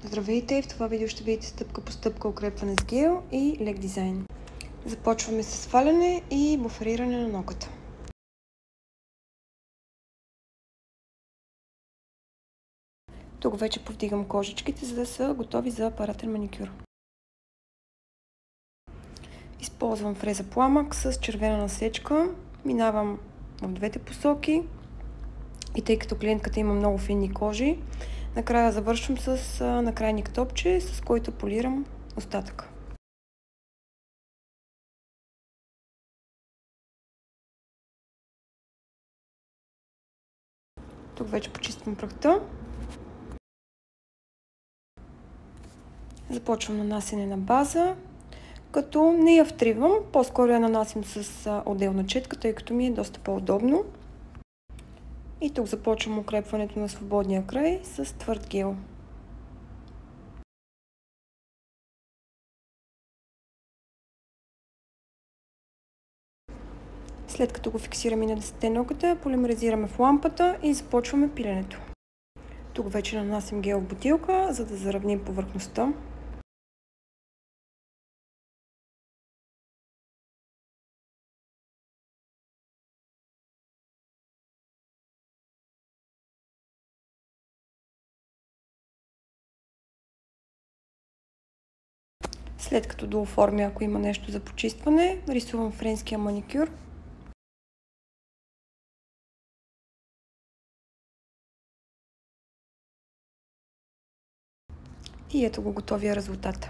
Здравейте! В това видео ще видите стъпка по стъпка укрепване с гел и лек дизайн. Започваме с сваляне и буфериране на ногата. Тук вече повдигам кожичките, за да са готови за апаратен маникюр. Използвам фреза пламък с червена насечка. Минавам в двете посоки и тъй като клиентката има много финни кожи, накрая завършвам с накрайник топче, с който полирам остатъка. Тук вече почиствам прахта. Започвам нанасене на база, като не я втривам, по-скоро я нанасям с отделна четка, тъй като ми е доста по-удобно. И тук започвам укрепването на свободния край с твърд гел. След като го фиксираме на 10 ногата, полимеризираме в лампата и започваме пиленето. Тук вече нанасям гел в бутилка, за да заравним повърхността. След като дооформя, ако има нещо за почистване, рисувам френския маникюр. И ето го готовия резултат.